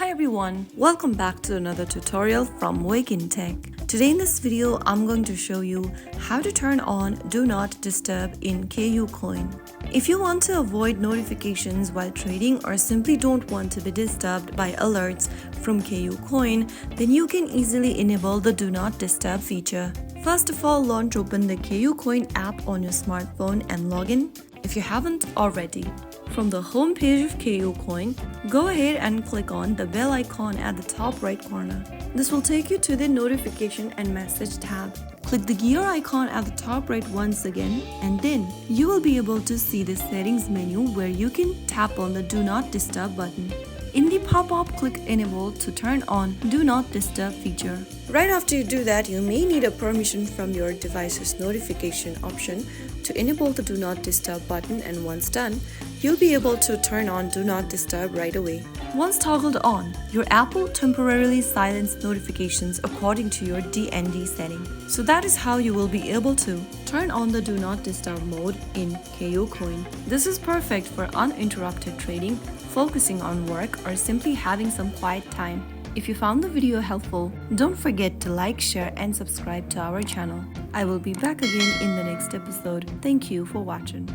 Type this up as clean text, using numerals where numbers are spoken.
Hi everyone, welcome back to another tutorial from Wake&Tech. Today in this video, I'm going to show you how to turn on Do Not Disturb in KuCoin. If you want to avoid notifications while trading or simply don't want to be disturbed by alerts from KuCoin, then you can easily enable the Do Not Disturb feature. First of all, launch open the KuCoin app on your smartphone and log in if you haven't already. From the home page of KuCoin, go ahead and click on the bell icon at the top right corner. This will take you to the notification and message tab. Click the gear icon at the top right once again, and then you will be able to see the settings menu where you can tap on the Do Not Disturb button. In the pop-up, click Enable to turn on Do Not Disturb feature. Right after you do that, you may need a permission from your device's notification option to enable the Do Not Disturb button, and once done, you'll be able to turn on Do Not Disturb right away. Once toggled on, your app will temporarily silence notifications according to your DND setting. So that is how you will be able to turn on the Do Not Disturb mode in KuCoin. This is perfect for uninterrupted trading, focusing on work, or simply having some quiet time. If you found the video helpful, don't forget to like, share, and subscribe to our channel. I will be back again in the next episode. Thank you for watching.